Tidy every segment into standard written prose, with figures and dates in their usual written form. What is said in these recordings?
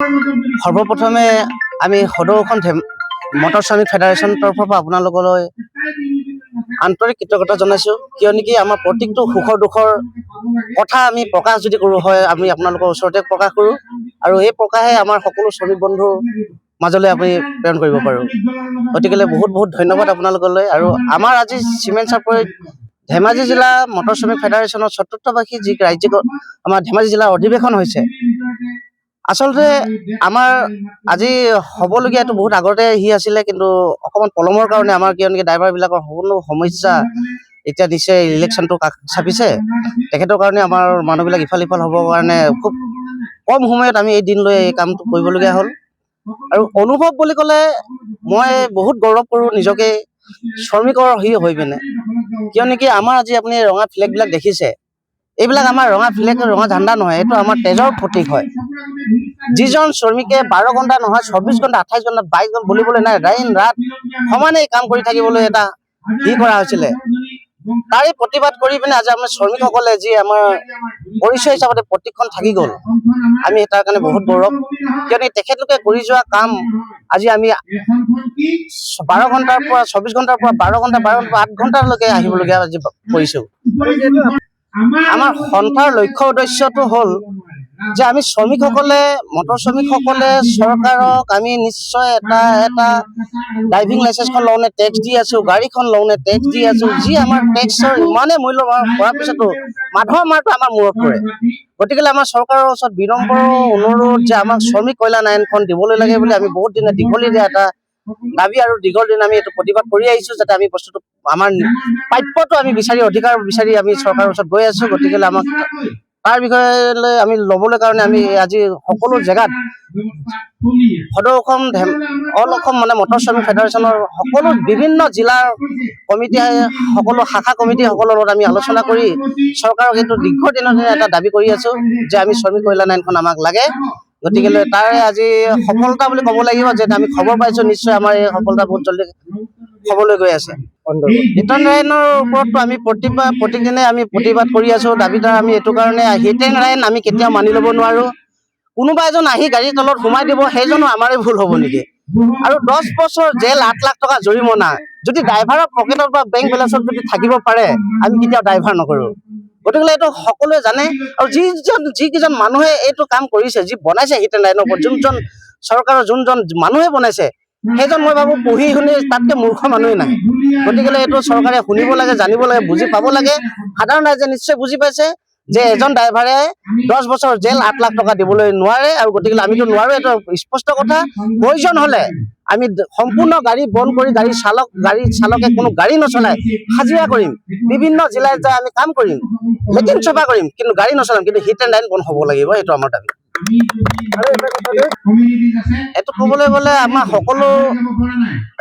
সৰ্বপ্ৰথমে আমি সদৌখন মটৰ শ্ৰমিক ফেডাৰেশ্যন তৰফৰ পৰা আপোনালোকলৈ আন্তৰিক কৃতজ্ঞতা জনাইছোঁ। কিয় নেকি আমাৰ প্ৰত্যেকটো সুখৰ দুখৰ কথা আমি প্ৰকাশ যদি কৰোঁ হয় আমি আপোনালোকৰ ওচৰতে প্ৰকাশ কৰোঁ আৰু এই প্ৰকাশে আমাৰ সকলো শ্ৰমিক বন্ধুৰ মাজলৈ আমি প্ৰেৰণ কৰিব পাৰোঁ। গতিকে বহুত বহুত ধন্যবাদ আপোনালোকলৈ। আৰু আমাৰ আজি চিমেণ্ট চাপৰিত ধেমাজি জিলা মটৰ শ্ৰমিক ফেডাৰেশ্যনৰ ৭৪ বাৰ্ষিক যি ৰাজ্যিক আমাৰ ধেমাজি জিলাৰ অধিৱেশন হৈছে। আচলতে আমাৰ আজি হ'বলগীয়া এইটো বহুত আগতে আছিলে, কিন্তু অকণমান পলমৰ কাৰণে আমাৰ কিয় নেকি ড্ৰাইভাৰবিলাকৰ সকলো সমস্যা এতিয়া দিছে। ইলেকশ্যনটো কাষ চাপিছে, তেখেতৰ কাৰণে আমাৰ মানুহবিলাক ইফাল সিফাল হ'বৰ কাৰণে খুব কম সময়ত আমি এই দিন লৈ এই কামটো কৰিবলগীয়া হ'ল। আৰু অনুভৱ বুলি ক'লে মই বহুত গৌৰৱ কৰোঁ নিজকে শ্ৰমিকৰ হৈ পিনে। কিয় নেকি আমাৰ আজি আপুনি ৰঙা ফ্লেগবিলাক দেখিছে, এইবিলাক আমাৰ ৰঙা ফ্লেগ ৰঙা ঝাণ্ডা নহয়, এইটো আমাৰ তেজৰ প্ৰতীক হয়। যিজন শ্ৰমিকে 12 ঘণ্টা নহয় 24 ঘণ্টা 28 ঘণ্টা 22 ঘণ্টা বুলিবলৈ নাই, দিন ৰাত সমানে কাম কৰি থাকিবলৈ এটা কৰা হৈছিলে। তাৰে প্ৰতিবাদ কৰি পিনে আজি আমাৰ শ্ৰমিকসকলে যি আমাৰ পৰিচয় হিচাপতে প্ৰতীকখন থাকি গ'ল, আমি তাৰ কাৰণে বহুত গৌৰৱ। কিয়নো তেখেতলোকে কৰি যোৱা কাম আজি আমি 12 ঘণ্টাৰ পৰা 24 ঘণ্টাৰ পৰা 12 ঘণ্টা 8 ঘণ্টালৈকে আহিবলগীয়া আজি কৰিছোঁ। আমাৰ সন্থাৰ লক্ষ্য উদ্দেশ্যটো হ'ল যে আমি শ্ৰমিকসকলে মটৰ শ্ৰমিকসকলে চৰকাৰক আমি নিশ্চয় এটা ড্ৰাইভিং লাইচেন্সখন লওঁনে টেক্স দি আছোঁ, গাড়ীখন লওঁনে টেক্স দি আছোঁ। যি আমাৰ টেক্সৰ ইমানেই মূল্য কৰাৰ পিছতো মাধৰ মাৰটো আমাৰ মূৰত পৰে। গতিকে আমাৰ চৰকাৰৰ ওচৰত বিনম্ৰ অনুৰোধ যে আমাক শ্ৰমিক কল্যাণ আইনখন দিবলৈ লাগে বুলি আমি বহুত দিনে দীঘলীয়া এটা দাবী আৰু দীঘল দিন আমি এইটো প্ৰতিবাদ কৰি আহিছোঁ, যাতে আমি বস্তুটো আমাৰ প্ৰাপ্যটো আমি বিচাৰি অধিকাৰ বিচাৰি আমি চৰকাৰৰ ওচৰত গৈ আছোঁ। গতিকে আমাক তাৰ বিষয়লৈ আমি ল'বলৈ কাৰণে আমি আজি সকলো জেগাত সদৌ অসম অল অসম মানে মটৰ শ্ৰমিক ফেডাৰেশ্যনৰ সকলো বিভিন্ন জিলাৰ কমিটি সকলো শাখা কমিটিসকলৰ লগত আমি আলোচনা কৰি চৰকাৰক এইটো দীৰ্ঘদিনতে এটা দাবী কৰি আছোঁ যে আমি শ্ৰমিক কল্যাণ আইনখন আমাক লাগে। গতিকে তাৰে আজি সফলতা বুলি ক'ব লাগিব যে আমি খবৰ পাইছোঁ, নিশ্চয় আমাৰ এই সফলতা বহুত জলদি হ'বলৈ গৈ আছে। হিট এণ্ড ৰাইনৰ ওপৰততো আমি প্ৰত্যেক দিনে আমি প্ৰতিবাদ কৰি আছোঁ। দাবীদাৰ আমি এইটো কাৰণে হিট এণ্ড ৰাইন আমি কেতিয়াও মানি ল'ব নোৱাৰোঁ। কোনোবা এজন আহি গাড়ীৰ তলত সোমাই দিব, সেইজনো আমাৰে ভুল হ'ব নেকি? আৰু 10 বছৰ জেল 8 লাখ টকা জৰিমনা যদি ড্ৰাইভাৰৰ পকেটত বা বেংক বেলেঞ্চত যদি থাকিব পাৰে, আমি কেতিয়াও ড্ৰাইভাৰ নকৰোঁ। গতিকে এইটো সকলোৱে জানে। আৰু যিকেইজন মানুহে এইটো কাম কৰিছে, যি বনাইছে হিট এণ্ড ৰাইনৰ ওপৰত, যোনজন চৰকাৰৰ যোনজন মানুহে বনাইছে, সেইজন মই ভাবোঁ পঢ়ি শুনি তাতকৈ মূৰ্খ মানুহেই নাই। গতিকে এইটো চৰকাৰে শুনিব লাগে, জানিব লাগে, বুজি পাব লাগে। সাধাৰণ ৰাইজে নিশ্চয় বুজি পাইছে যে এজন ড্ৰাইভাৰে 10 বছৰ জেল 8 লাখ টকা দিবলৈ নোৱাৰে। আৰু গতিকে আমিতো নোৱাৰোঁ, এইটো স্পষ্ট কথা। প্ৰয়োজন হ'লে আমি সম্পূৰ্ণ গাড়ী বন্ধ কৰি গাড়ী চালকে কোনো গাড়ী নচলাই হাজিৰা কৰিম, বিভিন্ন জিলাত যাই আমি কাম কৰিম, লেট্ৰিন চফা কৰিম, কিন্তু গাড়ী নচলাম। কিন্তু হিট এণ্ড ৰাইন বন্ধ হ'ব লাগিব, এইটো আমাৰ দাবী। এইটো ক'বলৈ গ'লে আমাৰ সকলো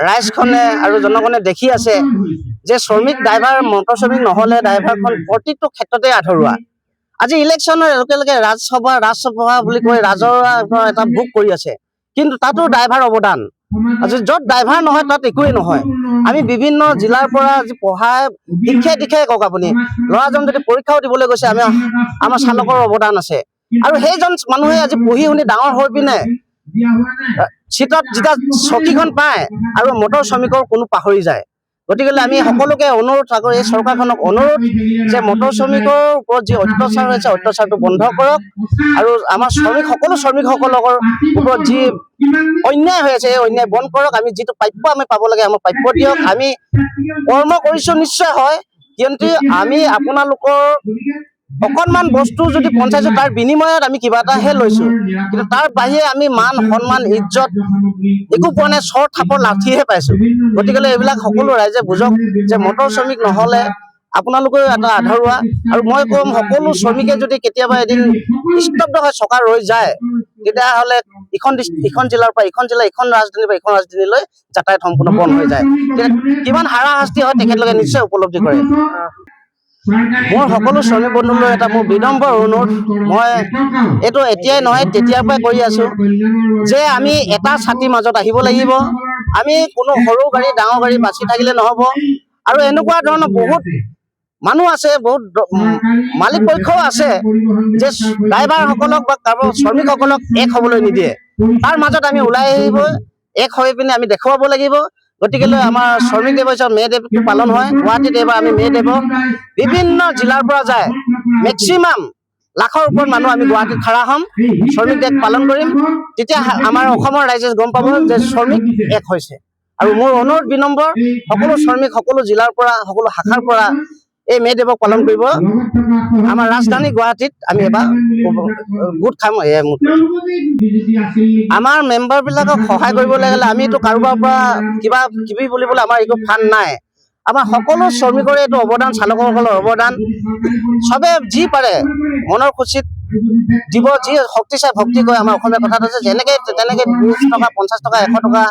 ৰাইজখনে আৰু জনগণে দেখি আছে যে শ্ৰমিক ড্ৰাইভাৰ মটৰ শ্ৰমিক নহ'লে ড্ৰাইভাৰখন প্ৰতিটো ক্ষেত্ৰতে আধৰুৱা। আজি ইলেকশ্যনৰ লগে ৰাজসভা বুলি কৈ ৰাজহুৱা এটা ভোগ কৰি আছে, কিন্তু তাতো ড্ৰাইভাৰ অৱদান। আজি য'ত ড্ৰাইভাৰ নহয় তাত একোৱেই নহয়। আমি বিভিন্ন জিলাৰ পৰা আজি পঢ়াই শিক্ষাই দীক্ষাই কওক, আপুনি ল'ৰাজন যদি পৰীক্ষাও দিবলৈ গৈছে, আমাৰ চালকৰ অৱদান আছে। আৰু সেইজন মানুহে আজি পঢ়ি শুনি ডাঙৰ হৈ পিনে চিটত যেতিয়া চকীখন পায় আৰু মটৰ শ্ৰমিকৰ কোনো পাহৰি যায়। গতিকে আমি সকলোকে অনুৰোধ কৰোঁ, এই চৰকাৰখনক অনুৰোধ যে মটৰ শ্ৰমিকৰ ওপৰত যি অত্যাচাৰ হৈছে, অত্যাচাৰটো বন্ধ কৰক। আৰু আমাৰ সকলো শ্ৰমিকসকলৰ ওপৰত যি অন্যায় হৈ আছে, এই অন্যায় বন্ধ কৰক। আমি যিটো প্ৰাপ্য আমি পাব লাগে, আমাৰ প্ৰাপ্য দিয়ক। আমি কৰ্ম কৰিছোঁ নিশ্চয় হয়, কিন্তু আমি আপোনালোকৰ অকণমান বস্তু যদি পঞ্চায়ত তাৰ বিনিময়ত আমি কিবা এটাহে লৈছোঁ, কিন্তু তাৰ বাহিৰে আমি মান সন্মান ইজ্জত একো পোৱা নাই, চৰ থাপৰ লাঠিহে পাইছোঁ। গতিকে এইবিলাক সকলো ৰাইজে বুজক যে মটৰ শ্ৰমিক নহ'লে আপোনালোকেও এটা আধৰুৱা। আৰু মই ক'ম, সকলো শ্ৰমিকে যদি কেতিয়াবা এদিন স্তব্ধ হৈ চকা ৰৈ যায়, তেতিয়াহ'লে ইখন জিলাৰ পৰা ইখন জিলা, ইখন ৰাজধানীৰ পৰা ইখন ৰাজধানীলৈ যাতায়াত সম্পূৰ্ণ বন্ধ হৈ যায়। কিমান হাৰাশাস্তি হয় তেখেতলোকে নিশ্চয় উপলব্ধি কৰে। মোৰ সকলো শ্ৰমিক বন্ধুলৈ এটা মোৰ বিনম্ৰ অনুৰোধ, মই এইটো এতিয়াই নহয় তেতিয়াৰ পৰাই কৰি আছোঁ যে আমি এটা ছাতিৰ মাজত আহিব লাগিব। আমি কোনো সৰু গাড়ী ডাঙৰ গাড়ী বাছি থাকিলে নহ'ব। আৰু এনেকুৱা ধৰণৰ বহুত মানুহ আছে, বহুত মালিক পক্ষও আছে যে ড্ৰাইভাৰসকলক বা শ্ৰমিকসকলক এক হ'বলৈ নিদিয়ে। তাৰ মাজত আমি ওলাই আহিব এক হৈ পিনে আমি দেখুৱাব লাগিব। গতিকেলৈ আমাৰ শ্ৰমিক দিৱসৰ মে' ডে'টো পালন হয় গুৱাহাটীত। এইবাৰ আমি মে' ডে'ত বিভিন্ন জিলাৰ পৰা যায়, মেক্সিমাম লাখৰ ওপৰত মানুহ আমি গুৱাহাটীত খাৰা হ'ম, শ্ৰমিক দিৱস পালন কৰিম। তেতিয়া আমাৰ অসমৰ ৰাইজে গম পাব যে শ্ৰমিক এক হৈছে। আৰু মোৰ অনুৰোধ বিনম্ৰ, সকলো শ্ৰমিক সকলো জিলাৰ পৰা সকলো শাখাৰ পৰা এই মে' ডে'ক পালন কৰিব। আমাৰ ৰাজধানী গুৱাহাটীত আমি এবাৰ গোট খাম। আমাৰ মেম্বাৰবিলাকক সহায় কৰিবলৈ গ'লে আমিতো কাৰোবাৰ পৰা কিবা কিবি বুলিবলৈ আমাৰ একো ফাণ্ড নাই। আমাৰ সকলো শ্ৰমিকৰে এইটো অৱদান, চালকসকলৰ অৱদান। চবে যি পাৰে মনৰ খুচিত দিব, যি শক্তি চাই ভক্তি কৰে। আমাৰ অসমীয়া কথাত আছে, যেনেকৈ তেনেকৈ 20 টকা 50 টকা 100 টকা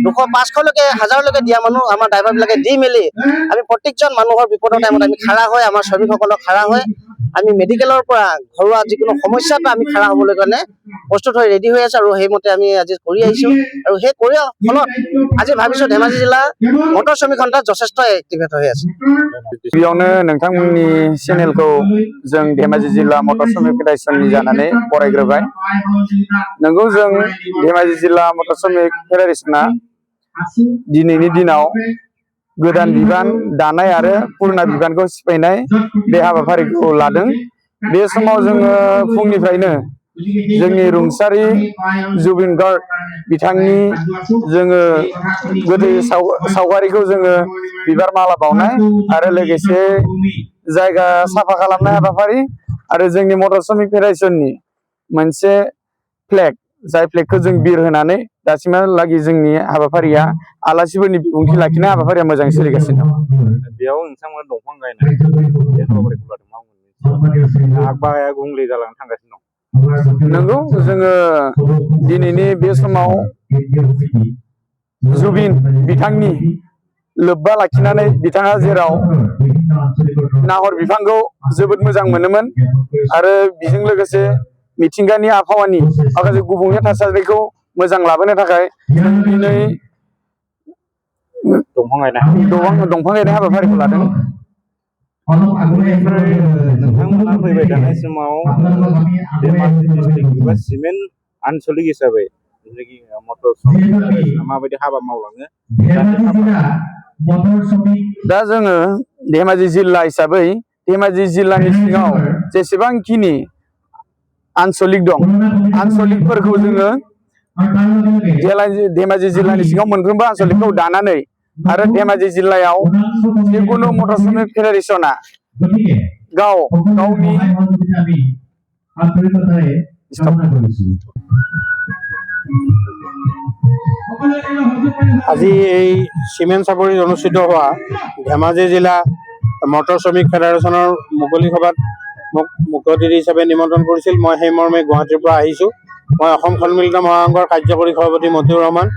200 500লৈকে 1000লৈকে দিয়া মানুহ আমাৰ ড্ৰাইভাৰবিলাকে দি মেলি আমি প্ৰত্যেকজন মানুহৰ বিপদৰ টাইমত আমি খাৰা হৈ, আমাৰ শ্ৰমিকসকলক খাৰা হৈ, আমি মেডিকেলৰ পৰা ঘৰুৱা যিকোনো সমস্যাত আমি খাৰা হ'বলৈ কাৰণে প্ৰস্তুত হৈ ৰেডি হৈ আছো। আৰু সেইমতে আমি আজি কৰি আহিছোঁ। আৰু সেই কৰাৰ ফলত আজি ভাবিছোঁ ধেমাজি জিলা মটৰ শ্ৰমিক সন্থা যথেষ্ট এক্টিভেট হৈ আছে। गिबियावनो नोंथांमोननि चेनेलखौ जों धेमाजि जिल्ला मटर श्रमिक फेडारेसननि जानानै बरायग्रोबाय। नंगौ, जों धेमाजि जिल्ला मटर श्रमिक फेडारेसना दिनैनि दिनाव गोदान बिबान दानाय आरो पुराना बिबानखौ सिफायनाय बे हाबाफारिखौ लादों। बे समाव जोङो फुंनिफ्रायनो जोंनि रुंसारि जुबिन गार्ग बिथांनि जोङो गोदै सावगारिखौ जोङो बिबार माला बावनाय आरो लोगोसे जायगा साफा खालामनाय हाबाफारि आरो जोंनि मटर श्रमिक फेडारेसननि मोनसे फ्लेग, जाय फ्लेगखौ जों बिर होनानै दासिमहालागै जोंनि हाबाफारिया आलासिफोरनि बिबुंथि लाखिनाय हाबाफारिया मोजाङै सोलिगासिनो दं। बेयाव नोंथांमोना दंफां गायनाय बे हाबाफारिखौ लादों, आगबाया गुबुंले जालांनो थांगासिनो दं। नंगौ, जोङो दिनैनि बे समाव जुबिन बिथांनि लोब्बा लाखिनानै बिथाङा जेराव नाहर बिफांखौ जोबोद मोजां मोनोमोन आरो बेजों लोगोसे मिथिंगानि आबहावानि माखासे गुबुंले थासारिखौ मोजां लाबोनो थाखाय दिनै दंफां गायनाय हाबाफारिखौ लादों। नोंथांमोना फैबाय थानाय समाव धेमाजि डिस्ट्रिक्ट एबा सिमेन्ट आनसलिक हिसाबै मटर श्रमिक माबायदि हाबा मावलाङो? दा जोङो धेमाजि जिल्ला हिसाबै धेमाजि जिल्लानि सिङाव जेसेबांखिनि आनसलिक दं, आनसलिकफोरखौ जोङो धेमाजि जिल्लानि सिङाव मोनफ्रोमबो आनसलिकखौ दानानै आरो धेमाजि जिल्लायाव जिकुनु मटर श्रमिक फेडारेसना गावनि আজি এই চিমেণ্ট চাপৰিত অনুষ্ঠিত হোৱা ধেমাজি জিলা মটৰ শ্ৰমিক ফেডাৰেশ্যনৰ মুকলি সভাত মোক মুখ্য অতিথি হিচাপে নিমন্ত্ৰণ কৰিছিল। মই সেই মৰ্মে গুৱাহাটীৰ পৰা আহিছোঁ। মই অসম সন্মিলিত মহাসংঘৰ কাৰ্যকৰী সভাপতি মতিউৰ ৰহমান।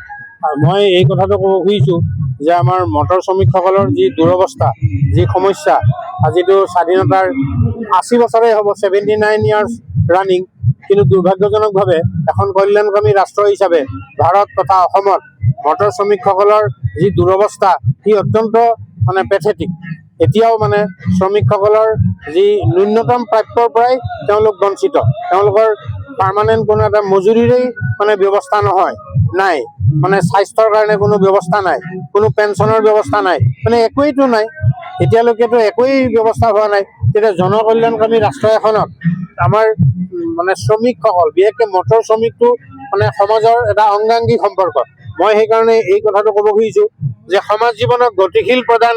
মই এই কথাটো ক'ব খুজিছোঁ যে আমাৰ মটৰ শ্ৰমিকসকলৰ যি দুৰৱস্থা, যি সমস্যা, আজিতো স্বাধীনতাৰ 80 বছৰেই হ'ব, 79 ইয়াৰ্ছ ৰানিং, কিন্তু দুৰ্ভাগ্যজনকভাৱে এখন কল্যাণকামী ৰাষ্ট্ৰ হিচাপে ভাৰত তথা অসমত মটৰ শ্ৰমিকসকলৰ যি দুৰৱস্থা সি অত্যন্ত পেথেটিক। এতিয়াও শ্ৰমিকসকলৰ যি ন্যূনতম প্ৰাপ্যৰ পৰাই তেওঁলোক বঞ্চিত। তেওঁলোকৰ পাৰ্মানেণ্ট কোনো এটা মজুৰিৰেই ব্যৱস্থা নাই, স্বাস্থ্যৰ কাৰণে কোনো ব্যৱস্থা নাই, কোনো পেঞ্চনৰ ব্যৱস্থা নাই, একোৱেইতো নাই। এতিয়ালৈকেতো একোৱেই ব্যৱস্থা হোৱা নাই। তেতিয়া জনকল্যাণকামী ৰাষ্ট্ৰ এখনত আমাৰ শ্ৰমিকসকল, বিশেষকৈ মটৰ শ্ৰমিকটো সমাজৰ এটা অংগাংগী সম্পৰ্ক। মই সেইকাৰণে এই কথাটো ক'ব খুজিছোঁ যে সমাজ জীৱনক গতিশীল প্ৰদান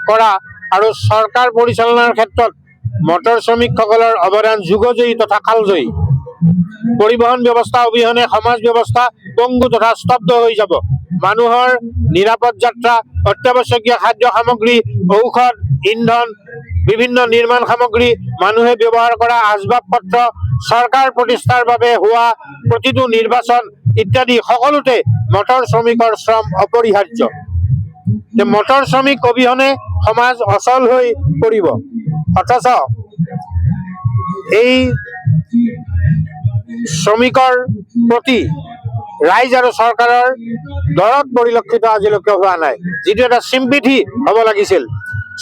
কৰা আৰু চৰকাৰ পৰিচালনাৰ ক্ষেত্ৰত মটৰ শ্ৰমিকসকলৰ অৱদান যুগজয়ী তথা কালজয়ী। পৰিবহণ ব্যৱস্থা অবিহনে সমাজ ব্যৱস্থা পংগু তথা স্তব্ধ হৈ যাব। মানুহৰ নিৰাপদ যাত্ৰা, অত্যাৱশ্যকীয় খাদ্য সামগ্ৰী, ঔষধ, ইন্ধন, বিভিন্ন নিৰ্মাণ সামগ্ৰী, মানুহে ব্যৱহাৰ কৰা আচবাব পত্ৰ, চৰকাৰ প্ৰতিষ্ঠাৰ বাবে হোৱা প্ৰতিটো নিৰ্বাচন ইত্যাদি সকলোতে মটৰ শ্ৰমিকৰ শ্ৰম অপৰিহাৰ্য। মটৰ শ্ৰমিক অবিহনে সমাজ অচল হৈ পৰিব। অথচ এই শ্ৰমিকৰ প্ৰতি ৰাইজ আৰু চৰকাৰৰ দৰদ পৰিলক্ষিত আজিলৈকে হোৱা নাই, যিটো এটা চিম্পিথি হ'ব লাগিছিল।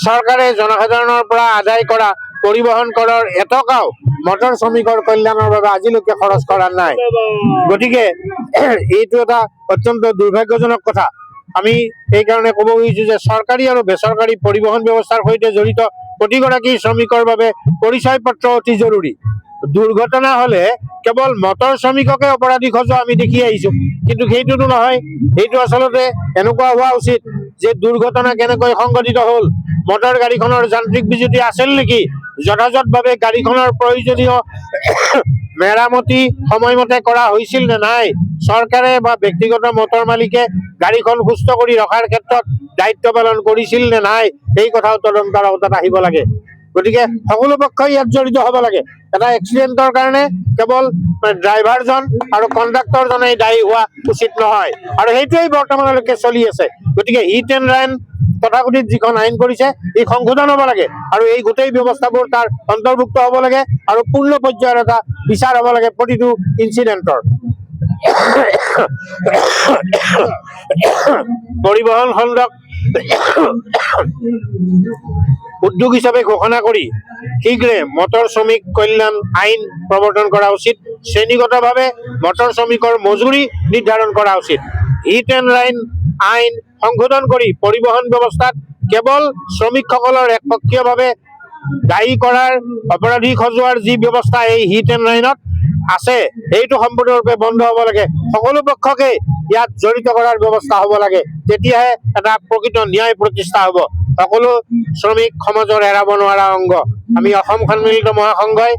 চৰকাৰে জনসাধাৰণৰ পৰা আদায় কৰা পৰিবহণ কৰৰ এটকাও মটৰ শ্ৰমিকৰ কল্যাণৰ বাবে আজিলৈকে খৰচ কৰা নাই। গতিকে এইটো এটা অত্যন্ত দুৰ্ভাগ্যজনক কথা। আমি সেইকাৰণে ক'ব খুজিছো যে চৰকাৰী আৰু বেচৰকাৰী পৰিবহণ ব্যৱস্থাৰ সৈতে জড়িত প্ৰতিগৰাকী শ্ৰমিকৰ বাবে পৰিচয় পত্ৰ অতি জৰুৰী। দুৰ্ঘটনা হলে কেৱল মটৰ শ্ৰমিককে অপৰাধী সজোৱা আমি দেখি আহিছো, কিন্তু সেইটোতো নহয়। সেইটো আচলতে এনেকুৱা হোৱা উচিত যে দুৰ্ঘটনা কেনেকৈ সংঘটিত হল, মটৰ গাড়ীখনৰ যান্ত্ৰিক বিজুতি আছিল নেকি, যথাযথভাৱে গাড়ীখনৰ প্ৰয়োজনীয় মেৰামতি সময়মতে কৰা হৈছিল নে নাই, চৰকাৰে বা ব্যক্তিগত মটৰ মালিকে গাড়ীখন সুস্থ কৰি ৰখাৰ ক্ষেত্ৰত দায়িত্ব পালন কৰিছিল নে নাই, এই কথাও তদন্তৰ আওতাত আহিব লাগে। গতিকে সকলো পক্ষই ইয়াত জড়িত হ'ব লাগে। এটা এক্সিডেণ্টৰ কাৰণে কেৱল ড্ৰাইভাৰজন আৰু কণ্ডাক্টৰজনেই দায়ী হোৱা উচিত নহয়, আৰু সেইটোৱেই বৰ্তমানলৈকে চলি আছে। গতিকে হিট এণ্ড ৰান তথাকথিত যিখন আইন কৰিছে ই সংশোধন হ'ব লাগে, আৰু এই গোটেই ব্যৱস্থাবোৰ তাৰ অন্তৰ্ভুক্ত হ'ব লাগে, আৰু পূৰ্ণ পৰ্যায়ৰ এটা বিচাৰ হ'ব লাগে প্ৰতিটো ইনচিডেণ্টৰ। পৰিবহণ খণ্ডক উদ্যোগ হিচাপে ঘোষণা কৰি শীঘ্ৰে মটৰ শ্ৰমিক কল্যাণ আইন প্ৰৱৰ্তন কৰা উচিত। শ্ৰেণীগতভাৱে মটৰ শ্ৰমিকৰ মজুৰি নিৰ্ধাৰণ কৰা উচিত। হিট এণ্ড ৰান আইন সংশোধন কৰি পৰিবহণ ব্যৱস্থাত কেৱল শ্ৰমিকসকলৰ একপক্ষীয়ভাৱে দায়ী কৰাৰ, অপৰাধী সজোৱাৰ যি ব্যৱস্থা এই হিট এণ্ড ৰাইনত আছে সেইটো সম্পূৰ্ণৰূপে বন্ধ হ'ব লাগে। সকলো পক্ষকে ইয়াত জড়িত কৰাৰ ব্যৱস্থা হ'ব লাগে, তেতিয়াহে এটা প্ৰকৃত ন্যায় প্ৰতিষ্ঠা হ'ব। সকলো শ্ৰমিক সমাজৰ এৰাব নোৱাৰা অংগ। আমি অসম সন্মিলিত মহাসংঘই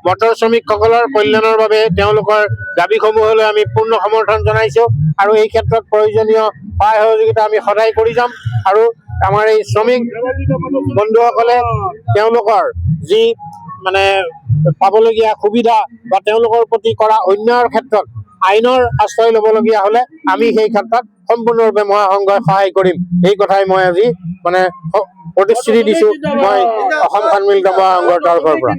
মটৰ শ্ৰমিকসকলৰ কল্যাণৰ বাবে তেওঁলোকৰ দাবীসমূহলৈ আমি পূৰ্ণ সমৰ্থন জনাইছো, আৰু এই ক্ষেত্ৰত প্ৰয়োজনীয় সহায় সহযোগিতা আমি সদায় কৰি যাম। আৰু আমাৰ এই শ্ৰমিক বন্ধুসকলে তেওঁলোকৰ যি পাবলগীয়া সুবিধা বা তেওঁলোকৰ প্ৰতি কৰা অন্যায়ৰ ক্ষেত্ৰত আইনৰ আশ্ৰয় ল'বলগীয়া হ'লে আমি সেই ক্ষেত্ৰত সম্পূৰ্ণৰূপে মহাসংঘই সহায় কৰিম। এই কথাই মই আজি প্ৰতিশ্ৰুতি দিছো মই অসম সন্মিলিত মহাসংঘৰ তৰফৰ পৰা।